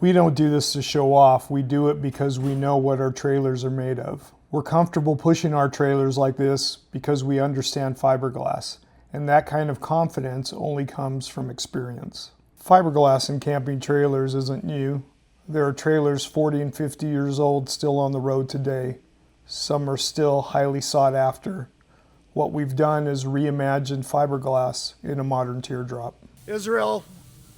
We don't do this to show off. We do it because we know what our trailers are made of. We're comfortable pushing our trailers like this because we understand fiberglass, and that kind of confidence only comes from experience. Fiberglass in camping trailers isn't new. There are trailers 40 and 50 years old still on the road today. Some are still highly sought after. What we've done is reimagined fiberglass in a modern teardrop. Israel,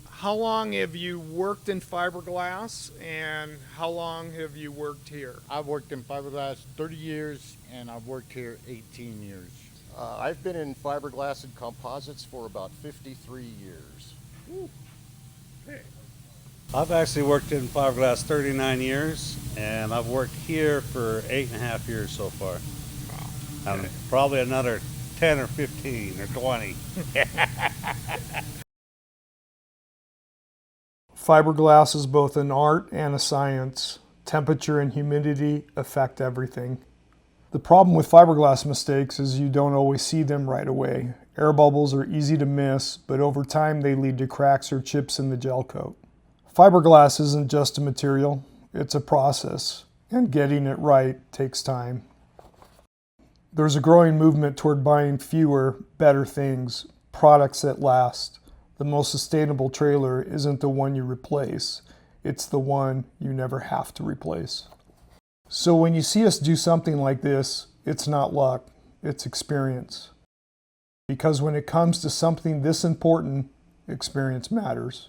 how long have you worked in fiberglass and how long have you worked here? I've worked in fiberglass 30 years and I've worked here 18 years. I've been in fiberglass and composites for about 53 years. Ooh. Okay. I've actually worked in fiberglass 39 years, and I've worked here for 8.5 years so far. Wow. And probably another 10 or 15 or 20. Fiberglass is both an art and a science. Temperature and humidity affect everything. The problem with fiberglass mistakes is you don't always see them right away. Air bubbles are easy to miss, but over time they lead to cracks or chips in the gel coat. Fiberglass isn't just a material, it's a process, and getting it right takes time. There's a growing movement toward buying fewer, better things, products that last. The most sustainable trailer isn't the one you replace, it's the one you never have to replace. So when you see us do something like this, it's not luck, it's experience. Because when it comes to something this important, experience matters.